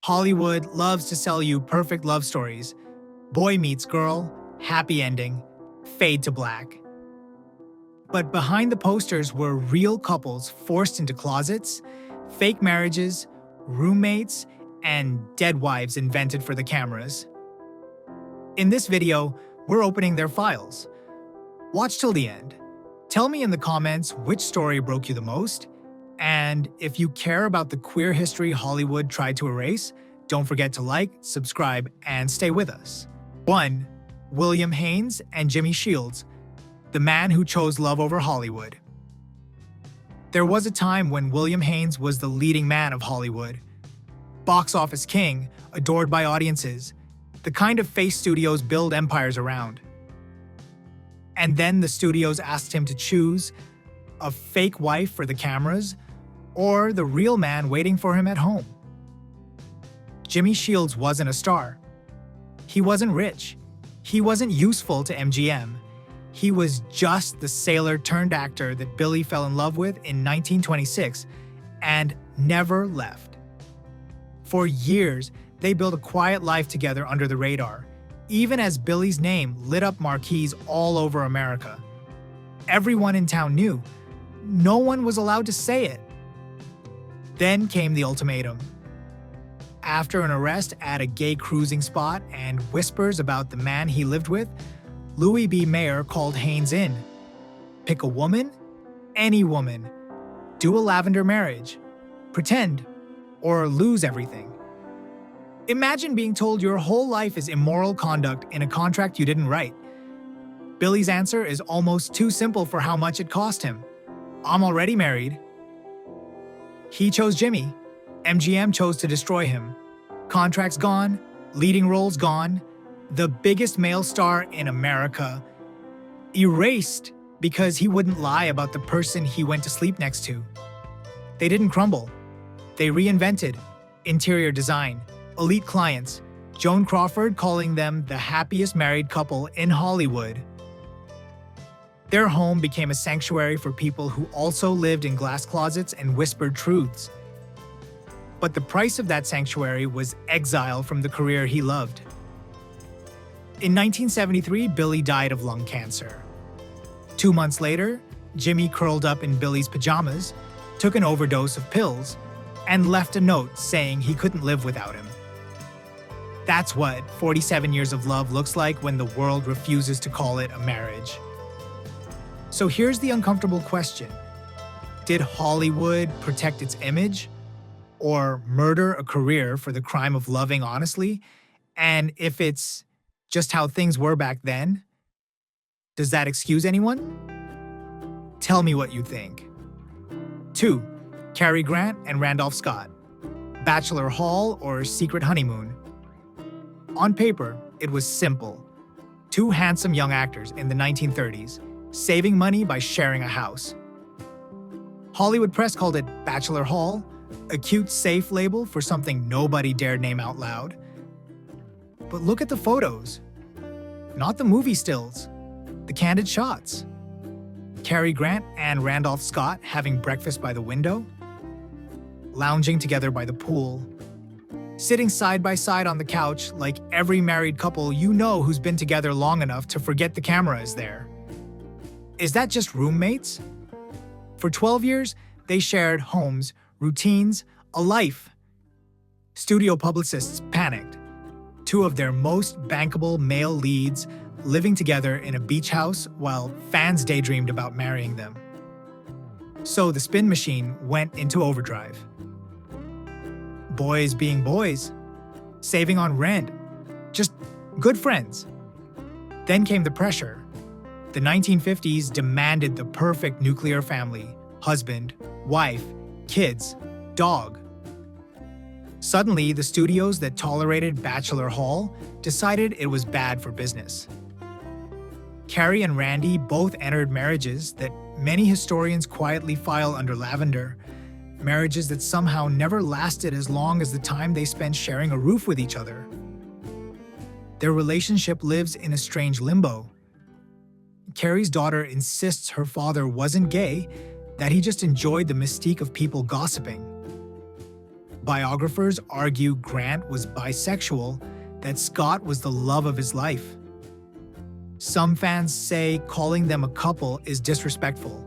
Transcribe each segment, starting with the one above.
Hollywood loves to sell you perfect love stories. Boy meets girl, happy ending, fade to black. But behind the posters were real couples forced into closets, fake marriages, roommates, and dead wives invented for the cameras. In this video, we're opening their files. Watch till the end. Tell me in the comments which story broke you the most, and if you care about the queer history Hollywood tried to erase, don't forget to like, subscribe, and stay with us. 1. William Haines and Jimmy Shields, the man who chose love over Hollywood. There was a time when William Haines was the leading man of Hollywood. Box office king, adored by audiences, the kind of face studios build empires around. And then the studios asked him to choose a fake wife for the cameras or the real man waiting for him at home. Jimmy Shields wasn't a star. He wasn't rich. He wasn't useful to MGM. He was just the sailor turned actor that Billy fell in love with in 1926 and never left. For years, they built a quiet life together under the radar, even as Billy's name lit up marquees all over America. Everyone in town knew. No one was allowed to say it. Then came the ultimatum. After an arrest at a gay cruising spot and whispers about the man he lived with, Louis B. Mayer called Haines in. Pick a woman, any woman. Do a lavender marriage. Pretend, or lose everything. Imagine being told your whole life is immoral conduct in a contract you didn't write. Billy's answer is almost too simple for how much it cost him. I'm already married. He chose Jimmy. MGM chose to destroy him. Contracts gone, leading roles gone, the biggest male star in America erased because he wouldn't lie about the person he went to sleep next to. They didn't crumble. They reinvented interior design, elite clients, Joan Crawford calling them the happiest married couple in Hollywood. Their home became a sanctuary for people who also lived in glass closets and whispered truths. But the price of that sanctuary was exile from the career he loved. In 1973, Billy died of lung cancer. 2 months later, Jimmy curled up in Billy's pajamas, took an overdose of pills, and left a note saying he couldn't live without him. That's what 47 years of love looks like when the world refuses to call it a marriage. So here's the uncomfortable question. Did Hollywood protect its image? Or murder a career for the crime of loving honestly? And if it's just how things were back then, does that excuse anyone? Tell me what you think. 2. Cary Grant and Randolph Scott. Bachelor Hall or Secret Honeymoon. On paper, it was simple. 2 handsome young actors in the 1930s, saving money by sharing a house. Hollywood press called it Bachelor Hall, a cute, safe label for something nobody dared name out loud. But look at the photos. Not the movie stills, the candid shots. Cary Grant and Randolph Scott having breakfast by the window, lounging together by the pool, sitting side by side on the couch like every married couple you know who's been together long enough to forget the camera is there. Is that just roommates? For 12 years, they shared homes, routines, a life. Studio publicists panicked. 2 of their most bankable male leads living together in a beach house while fans daydreamed about marrying them. So the spin machine went into overdrive. Boys being boys, saving on rent, just good friends. Then came the pressure. The 1950s demanded the perfect nuclear family, husband, wife, kids, dog. Suddenly, the studios that tolerated Bachelor Hall decided it was bad for business. Cary and Randy both entered marriages that many historians quietly file under lavender, marriages that somehow never lasted as long as the time they spent sharing a roof with each other. Their relationship lives in a strange limbo. Cary's daughter insists her father wasn't gay, that he just enjoyed the mystique of people gossiping. Biographers argue Grant was bisexual, that Scott was the love of his life. Some fans say calling them a couple is disrespectful.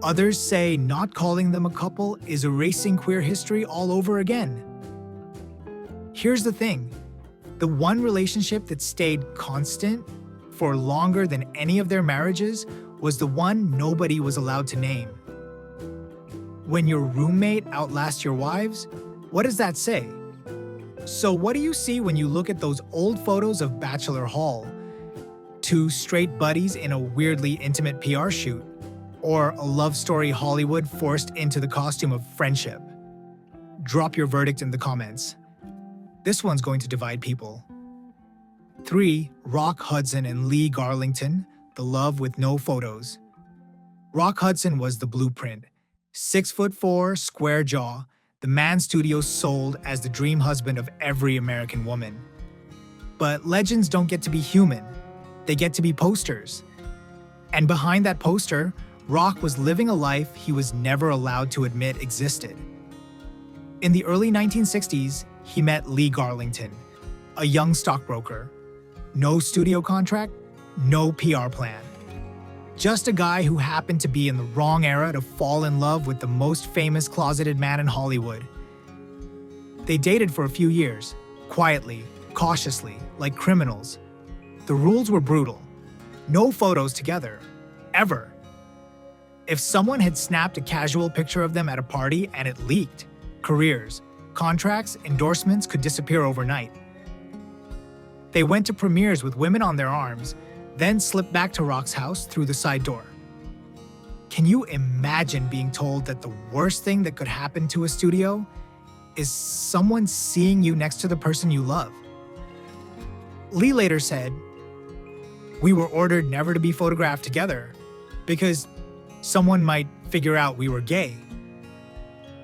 Others say not calling them a couple is erasing queer history all over again. Here's the thing. The one relationship that stayed constant for longer than any of their marriages was the one nobody was allowed to name. When your roommate outlasts your wives, what does that say? So what do you see when you look at those old photos of Bachelor Hall? Two straight buddies in a weirdly intimate PR shoot, or a love story Hollywood forced into the costume of friendship? Drop your verdict in the comments. This one's going to divide people. 3. Rock Hudson and Lee Garlington, the love with no photos. Rock Hudson was the blueprint. 6'4", square jaw, the man studios sold as the dream husband of every American woman. But legends don't get to be human. They get to be posters. And behind that poster, Rock was living a life he was never allowed to admit existed. In the early 1960s, he met Lee Garlington, a young stockbroker. No studio contract, no PR plan. Just a guy who happened to be in the wrong era to fall in love with the most famous closeted man in Hollywood. They dated for a few years, quietly, cautiously, like criminals. The rules were brutal. No photos together, ever. If someone had snapped a casual picture of them at a party and it leaked, careers, contracts, endorsements could disappear overnight. They went to premieres with women on their arms, then slipped back to Rock's house through the side door. Can you imagine being told that the worst thing that could happen to a studio is someone seeing you next to the person you love? Lee later said, "We were ordered never to be photographed together because someone might figure out we were gay.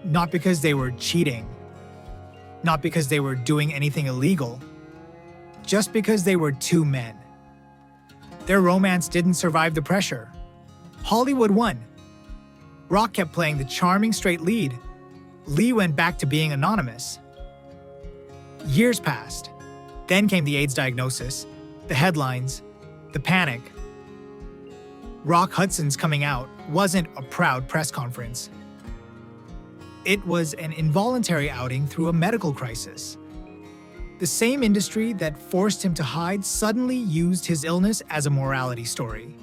Not because they were cheating, not because they were doing anything illegal, just because they were two men." Their romance didn't survive the pressure. Hollywood won. Rock kept playing the charming straight lead. Lee went back to being anonymous. Years passed. Then came the AIDS diagnosis, the headlines, the panic. Rock Hudson's coming out wasn't a proud press conference. It was an involuntary outing through a medical crisis. The same industry that forced him to hide suddenly used his illness as a morality story.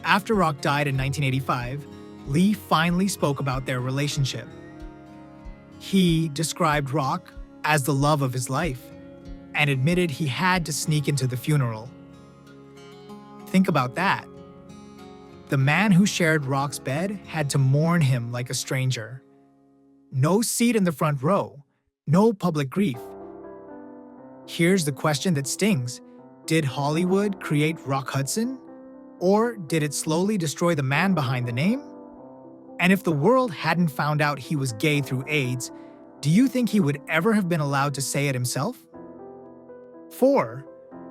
After Rock died in 1985, Lee finally spoke about their relationship. He described Rock as the love of his life and admitted he had to sneak into the funeral. Think about that. The man who shared Rock's bed had to mourn him like a stranger. No seat in the front row, no public grief. Here's the question that stings. Did Hollywood create Rock Hudson? Or did it slowly destroy the man behind the name? And if the world hadn't found out he was gay through AIDS, do you think he would ever have been allowed to say it himself? 4.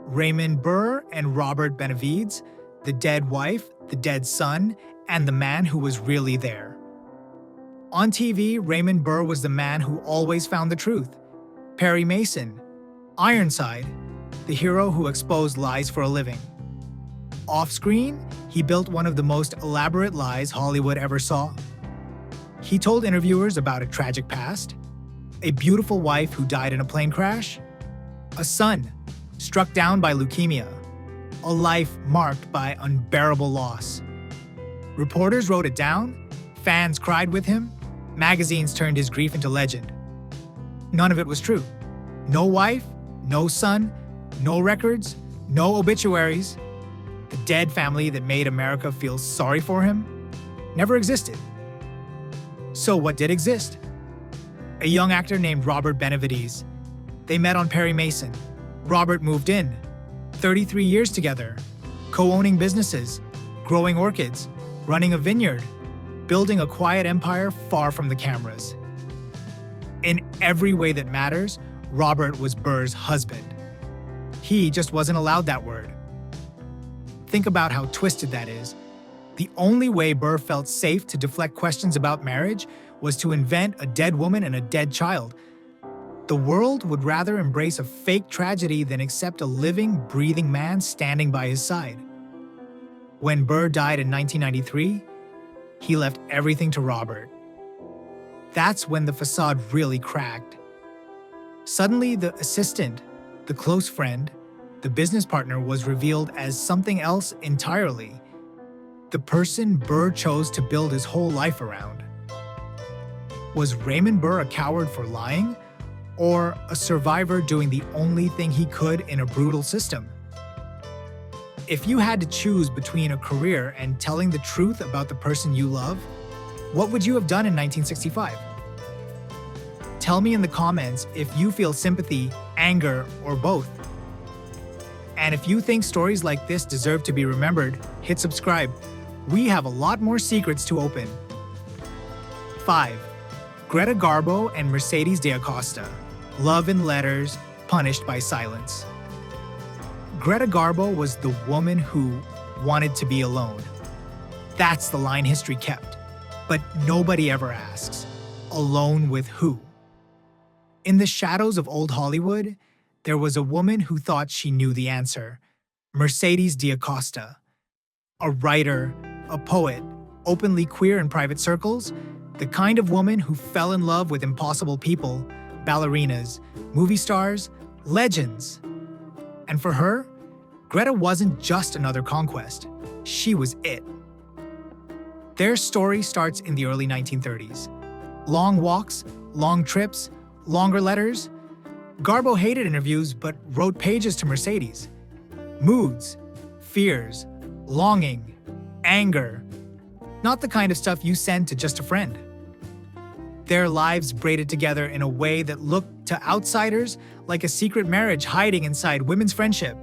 Raymond Burr and Robert Benavides, the dead wife, the dead son, and the man who was really there. On TV, Raymond Burr was the man who always found the truth. Perry Mason, Ironside, the hero who exposed lies for a living. Off-screen, he built one of the most elaborate lies Hollywood ever saw. He told interviewers about a tragic past, a beautiful wife who died in a plane crash, a son struck down by leukemia, a life marked by unbearable loss. Reporters wrote it down, fans cried with him, magazines turned his grief into legend. None of it was true. No wife, no son, no records, no obituaries. The dead family that made America feel sorry for him never existed. So what did exist? A young actor named Robert Benavides. They met on Perry Mason. Robert moved in. 33 years together, co-owning businesses, growing orchids, running a vineyard, building a quiet empire far from the cameras. In every way that matters, Robert was Burr's husband. He just wasn't allowed that word. Think about how twisted that is. The only way Burr felt safe to deflect questions about marriage was to invent a dead woman and a dead child. The world would rather embrace a fake tragedy than accept a living, breathing man standing by his side. When Burr died in 1993, he left everything to Robert. That's when the facade really cracked. Suddenly, the assistant, the close friend, the business partner was revealed as something else entirely. The person Burr chose to build his whole life around. Was Raymond Burr a coward for lying, or a survivor doing the only thing he could in a brutal system? If you had to choose between a career and telling the truth about the person you love, what would you have done in 1965? Tell me in the comments if you feel sympathy, anger, or both. And if you think stories like this deserve to be remembered, hit subscribe. We have a lot more secrets to open. 5. Greta Garbo and Mercedes de Acosta. Love in letters, punished by silence. Greta Garbo was the woman who wanted to be alone. That's the line history kept. But nobody ever asks, alone with who? In the shadows of old Hollywood, there was a woman who thought she knew the answer. Mercedes de Acosta. A writer, a poet, openly queer in private circles, the kind of woman who fell in love with impossible people, ballerinas, movie stars, legends. And for her, Greta wasn't just another conquest. She was it. Their story starts in the early 1930s. Long walks, long trips, longer letters. Garbo hated interviews but wrote pages to Mercedes. Moods, fears, longing, anger. Not the kind of stuff you send to just a friend. Their lives braided together in a way that looked to outsiders like a secret marriage hiding inside women's friendship.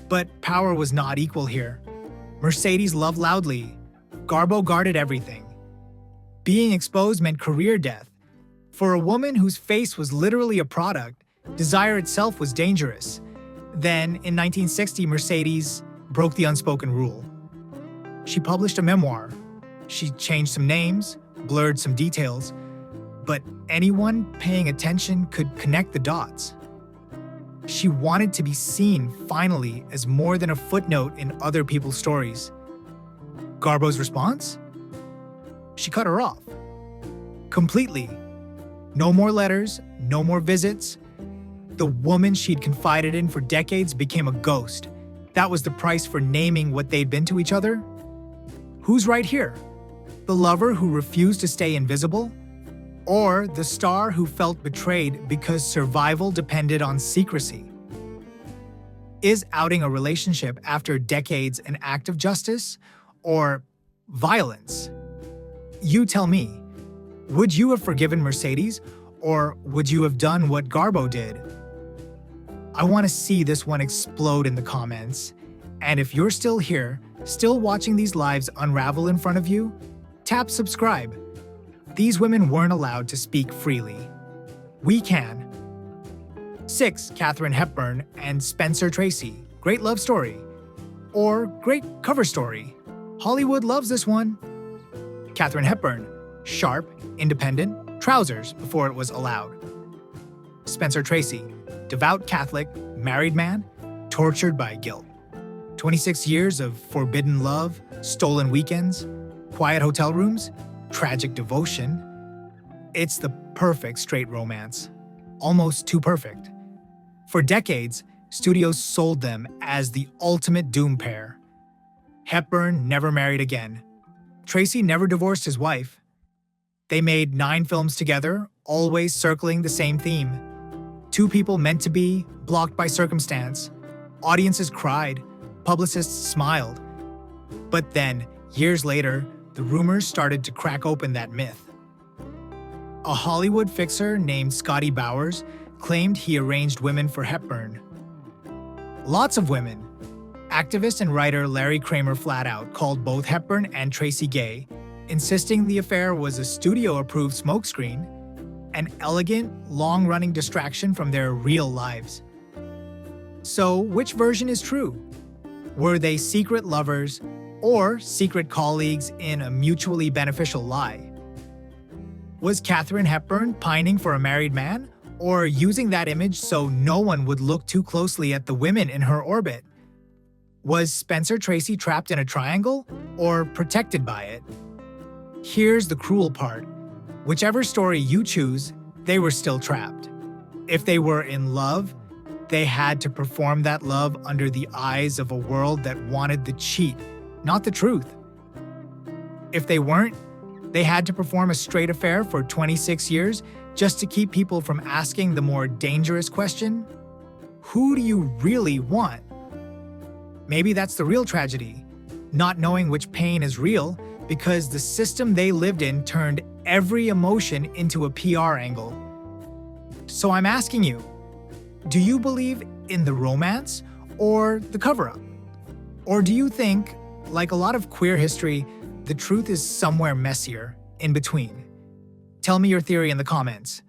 But power was not equal here. Mercedes loved loudly. Garbo guarded everything. Being exposed meant career death. For a woman whose face was literally a product, desire itself was dangerous. Then, in 1960, Mercedes broke the unspoken rule. She published a memoir. She changed some names, blurred some details, but anyone paying attention could connect the dots. She wanted to be seen, finally, as more than a footnote in other people's stories. Garbo's response? She cut her off. Completely. No more letters, no more visits. The woman she'd confided in for decades became a ghost. That was the price for naming what they'd been to each other. Who's right here? The lover who refused to stay invisible? Or the star who felt betrayed because survival depended on secrecy? Is outing a relationship after decades an act of justice or violence? You tell me. Would you have forgiven Mercedes, or would you have done what Garbo did? I want to see this one explode in the comments. And if you're still here, still watching these lives unravel in front of you, tap subscribe. These women weren't allowed to speak freely. We can. 6. Katharine Hepburn and Spencer Tracy. Great love story. Or great cover story. Hollywood loves this one. Katharine Hepburn. Sharp, independent, trousers before it was allowed. Spencer Tracy. Devout Catholic, married man, tortured by guilt. 26 years of forbidden love, stolen weekends, quiet hotel rooms, tragic devotion. It's the perfect straight romance. Almost too perfect. For decades, studios sold them as the ultimate doom pair. Hepburn never married again. Tracy never divorced his wife. They made 9 films together, always circling the same theme. 2 people meant to be, blocked by circumstance. Audiences cried, publicists smiled. But then, years later, the rumors started to crack open that myth. A Hollywood fixer named Scotty Bowers claimed he arranged women for Hepburn. Lots of women. Activist and writer Larry Kramer flat out called both Hepburn and Tracy gay, insisting the affair was a studio-approved smokescreen, an elegant, long-running distraction from their real lives. So, which version is true? Were they secret lovers or secret colleagues in a mutually beneficial lie? Was Katharine Hepburn pining for a married man, or using that image so no one would look too closely at the women in her orbit? Was Spencer Tracy trapped in a triangle, or protected by it? Here's the cruel part. Whichever story you choose, they were still trapped. If they were in love, they had to perform that love under the eyes of a world that wanted the cheat, not the truth. If they weren't, they had to perform a straight affair for 26 years just to keep people from asking the more dangerous question, who do you really want? Maybe that's the real tragedy, not knowing which pain is real because the system they lived in turned every emotion into a PR angle. So I'm asking you, do you believe in the romance or the cover-up? Or do you think, like a lot of queer history, the truth is somewhere messier, in between? Tell me your theory in the comments.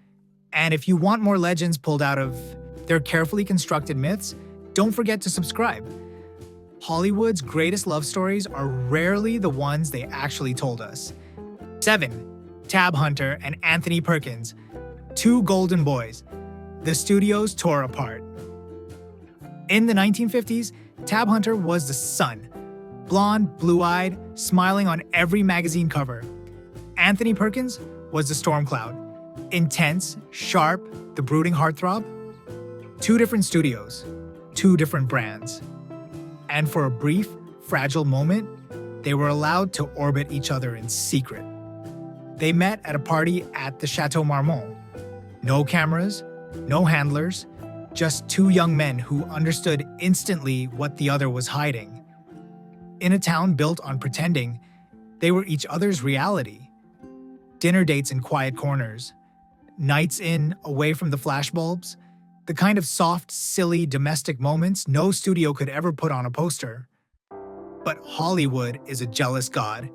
And if you want more legends pulled out of their carefully constructed myths, don't forget to subscribe. Hollywood's greatest love stories are rarely the ones they actually told us. 7. Tab Hunter and Anthony Perkins, two golden boys. The studios tore apart. In the 1950s, Tab Hunter was the sun. Blonde, blue-eyed, smiling on every magazine cover. Anthony Perkins was the storm cloud. Intense, sharp, the brooding heartthrob. Two different studios, two different brands. And for a brief, fragile moment, they were allowed to orbit each other in secret. They met at a party at the Chateau Marmont. No cameras, no handlers, just two young men who understood instantly what the other was hiding. In a town built on pretending, they were each other's reality. Dinner dates in quiet corners, nights in, away from the flashbulbs, the kind of soft, silly, domestic moments no studio could ever put on a poster. But Hollywood is a jealous god.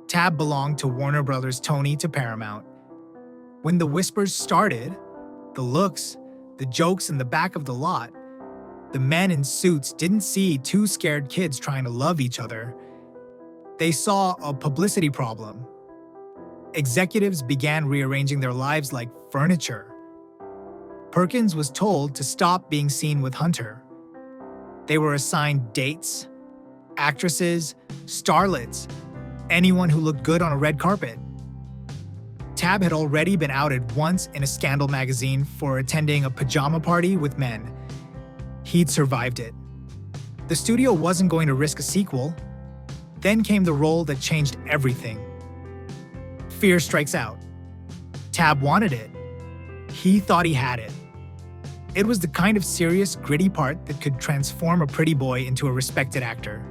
Tab belonged to Warner Brothers' Tony to Paramount. When the whispers started, the looks, the jokes in the back of the lot, the men in suits didn't see two scared kids trying to love each other. They saw a publicity problem. Executives began rearranging their lives like furniture. Perkins was told to stop being seen with Hunter. They were assigned dates, actresses, starlets, anyone who looked good on a red carpet. Tab had already been outed once in a scandal magazine for attending a pajama party with men. He'd survived it. The studio wasn't going to risk a sequel. Then came the role that changed everything. Fear strikes out. Tab wanted it. He thought he had it. It was the kind of serious, gritty part that could transform a pretty boy into a respected actor.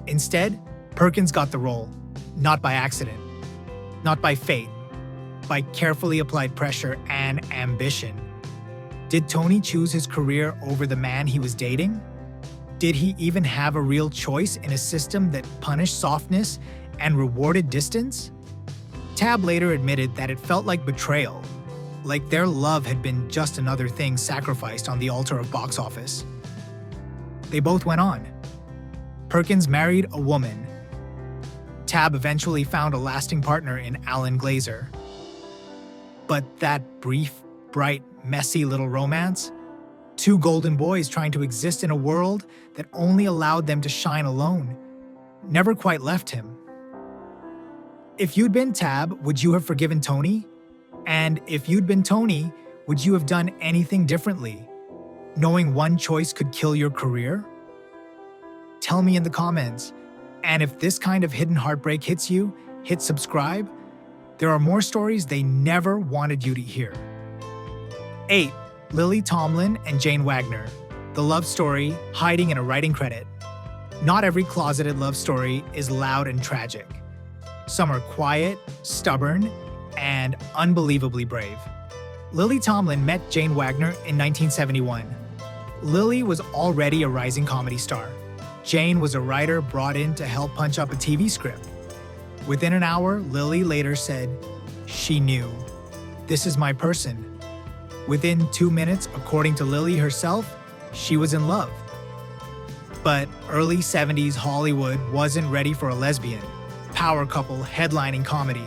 Instead, Perkins got the role, not by accident, not by fate, by carefully applied pressure and ambition. Did Tony choose his career over the man he was dating? Did he even have a real choice in a system that punished softness and rewarded distance? Tab later admitted that it felt like betrayal, like their love had been just another thing sacrificed on the altar of box office. They both went on. Perkins married a woman. Tab eventually found a lasting partner in Alan Glazer. But that brief, bright, messy little romance, two golden boys trying to exist in a world that only allowed them to shine alone, never quite left him. If you'd been Tab, would you have forgiven Tony? And if you'd been Tony, would you have done anything differently, knowing one choice could kill your career? Tell me in the comments. And if this kind of hidden heartbreak hits you, hit subscribe. There are more stories they never wanted you to hear. 8. Lily Tomlin and Jane Wagner, the love story hiding in a writing credit. Not every closeted love story is loud and tragic. Some are quiet, stubborn, and unbelievably brave. Lily Tomlin met Jane Wagner in 1971. Lily was already a rising comedy star. Jane was a writer brought in to help punch up a TV script. Within an hour, Lily later said, she knew. This is my person. Within 2 minutes, according to Lily herself, she was in love. But early 70s Hollywood wasn't ready for a lesbian, power couple headlining comedy.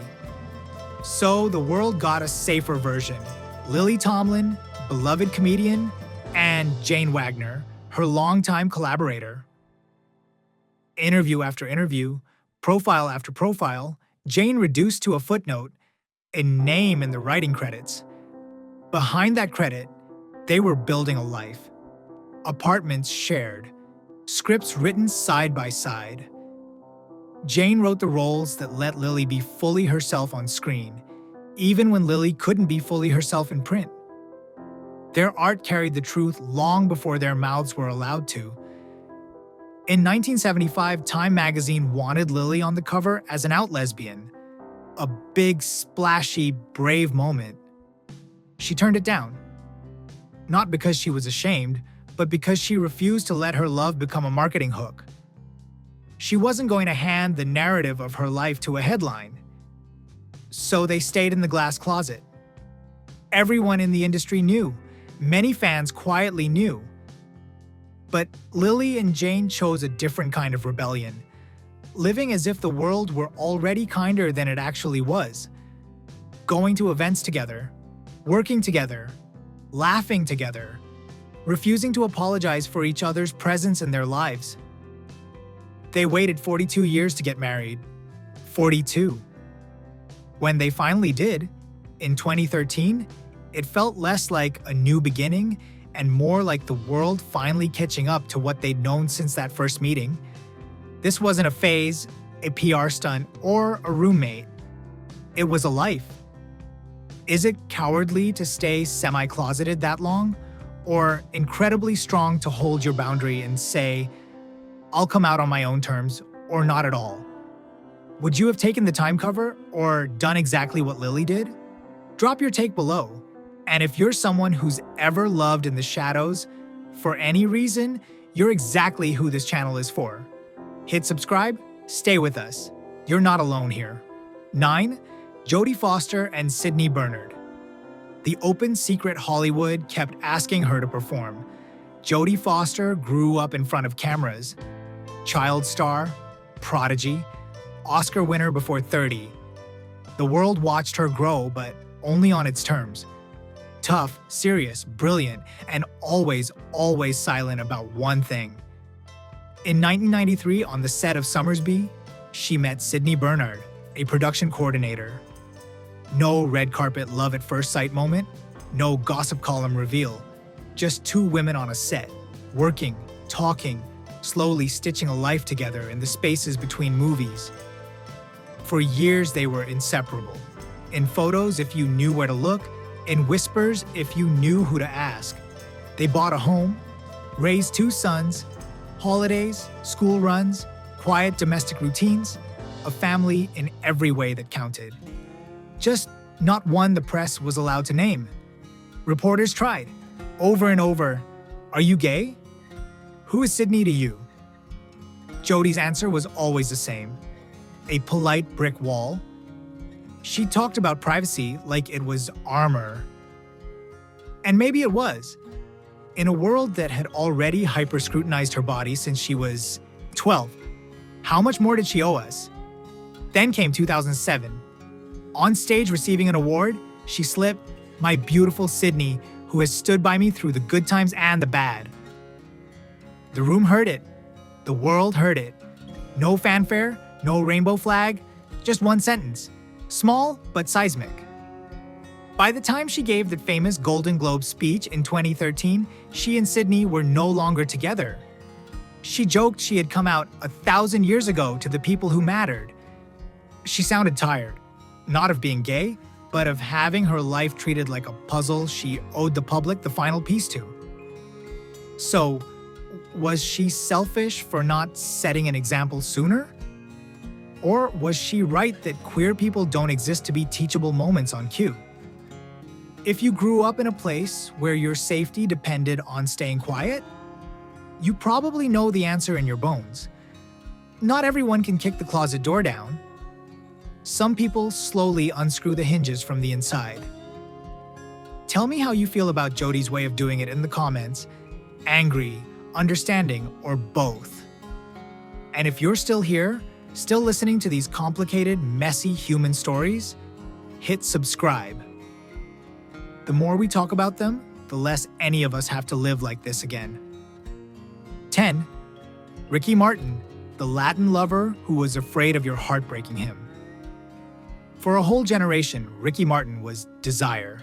So the world got a safer version. Lily Tomlin, beloved comedian, and Jane Wagner, her longtime collaborator. Interview after interview, profile after profile, Jane reduced to a footnote, a name in the writing credits. Behind that credit, they were building a life. Apartments shared, scripts written side by side. Jane wrote the roles that let Lily be fully herself on screen, even when Lily couldn't be fully herself in print. Their art carried the truth long before their mouths were allowed to. In 1975, Time magazine wanted Lily on the cover as an out lesbian, a big, splashy, brave moment. She turned it down. Not because she was ashamed, but because she refused to let her love become a marketing hook. She wasn't going to hand the narrative of her life to a headline. So they stayed in the glass closet. Everyone in the industry knew. Many fans quietly knew. But Lily and Jane chose a different kind of rebellion, living as if the world were already kinder than it actually was. Going to events together, working together, laughing together, refusing to apologize for each other's presence in their lives. They waited 42 years to get married. 42. When they finally did, in 2013, it felt less like a new beginning and more like the world finally catching up to what they'd known since that first meeting. This wasn't a phase, a PR stunt, or a roommate. It was a life. Is it cowardly to stay semi-closeted that long? Or incredibly strong to hold your boundary and say, I'll come out on my own terms, or not at all? Would you have taken the Time cover or done exactly what Lily did? Drop your take below. And if you're someone who's ever loved in the shadows, for any reason, you're exactly who this channel is for. Hit subscribe, stay with us. You're not alone here. 9. Jodie Foster and Sydney Bernard. The open secret Hollywood kept asking her to perform. Jodie Foster grew up in front of cameras. Child star, prodigy, Oscar winner before 30. The world watched her grow, but only on its terms. Tough, serious, brilliant, and always silent about one thing. In 1993, on the set of Summersby, she met Sydney Bernard, a production coordinator. No red carpet love at first sight moment, no gossip column reveal. Just two women on a set, working, talking, slowly stitching a life together in the spaces between movies. For years, they were inseparable. In photos, if you knew where to look, in whispers, if you knew who to ask. They bought a home, raised 2 sons, holidays, school runs, quiet domestic routines, a family in every way that counted. Just not one the press was allowed to name. Reporters tried, over and over, "Are you gay? Who is Sydney to you?" Jodie's answer was always the same, a polite brick wall. She talked about privacy like it was armor. And maybe it was. In a world that had already hyper-scrutinized her body since she was 12, how much more did she owe us? Then came 2007. On stage receiving an award, she slipped, "My beautiful Sydney, who has stood by me through the good times and the bad." The room heard it. The world heard it. No fanfare, no rainbow flag, just one sentence. Small, but seismic. By the time she gave the famous Golden Globe speech in 2013, she and Sydney were no longer together. She joked she had come out 1,000 years ago to the people who mattered. She sounded tired, not of being gay, but of having her life treated like a puzzle she owed the public the final piece to. So, was she selfish for not setting an example sooner? Or was she right that queer people don't exist to be teachable moments on cue? If you grew up in a place where your safety depended on staying quiet, you probably know the answer in your bones. Not everyone can kick the closet door down. Some people slowly unscrew the hinges from the inside. Tell me how you feel about Jodie's way of doing it in the comments. Angry, understanding, or both. And if you're still here, still listening to these complicated, messy human stories, hit subscribe. The more we talk about them, the less any of us have to live like this again. 10. Ricky Martin, the Latin lover who was afraid of your heart breaking him. For a whole generation, Ricky Martin was desire.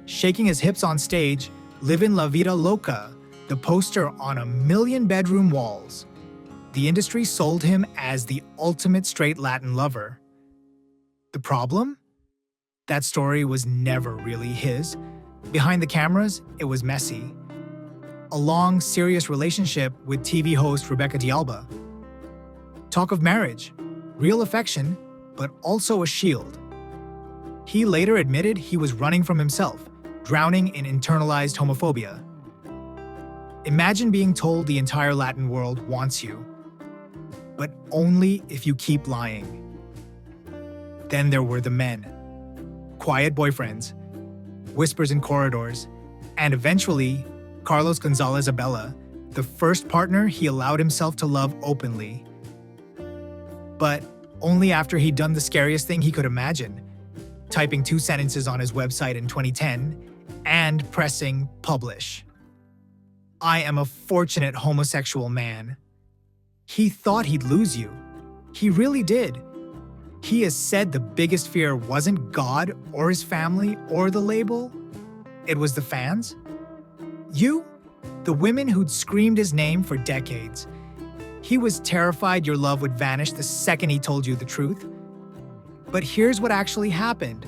Shaking his hips on stage, living la vida loca, the poster on 1,000,000 bedroom walls. The industry sold him as the ultimate straight Latin lover. The problem? That story was never really his. Behind the cameras, it was messy. A long, serious relationship with TV host Rebecca D'Alba. Talk of marriage, real affection, but also a shield. He later admitted he was running from himself, drowning in internalized homophobia. Imagine being told the entire Latin world wants you, but only if you keep lying. Then there were the men. Quiet boyfriends, whispers in corridors, and eventually, Carlos Gonzalez Abella, the first partner he allowed himself to love openly. But only after he'd done the scariest thing he could imagine, typing 2 sentences on his website in 2010 and pressing publish. I am a fortunate homosexual man. He thought he'd lose you. He really did. He has said the biggest fear wasn't God or his family or the label. It was the fans. You, the women who'd screamed his name for decades. He was terrified your love would vanish the second he told you the truth. But here's what actually happened.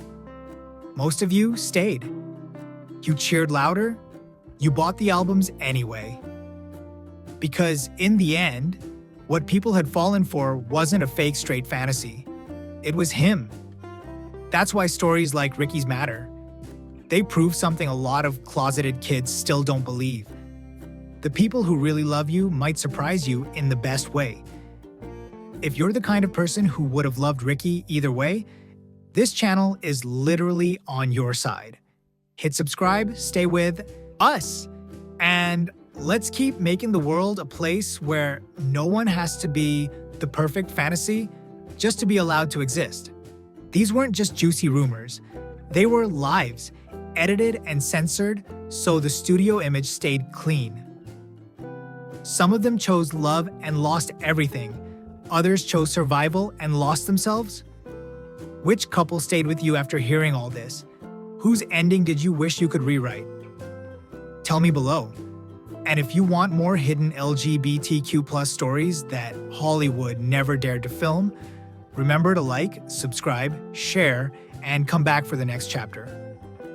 Most of you stayed. You cheered louder. You bought the albums anyway. Because in the end, what people had fallen for wasn't a fake straight fantasy. It was him. That's why stories like Ricky's matter. They prove something a lot of closeted kids still don't believe. The people who really love you might surprise you in the best way. If you're the kind of person who would have loved Ricky either way, this channel is literally on your side. Hit subscribe, stay with us, and let's keep making the world a place where no one has to be the perfect fantasy just to be allowed to exist. These weren't just juicy rumors. They were lives, edited and censored so the studio image stayed clean. Some of them chose love and lost everything. Others chose survival and lost themselves. Which couple stayed with you after hearing all this? Whose ending did you wish you could rewrite? Tell me below. And if you want more hidden LGBTQ+ stories that Hollywood never dared to film, remember to like, subscribe, share, and come back for the next chapter.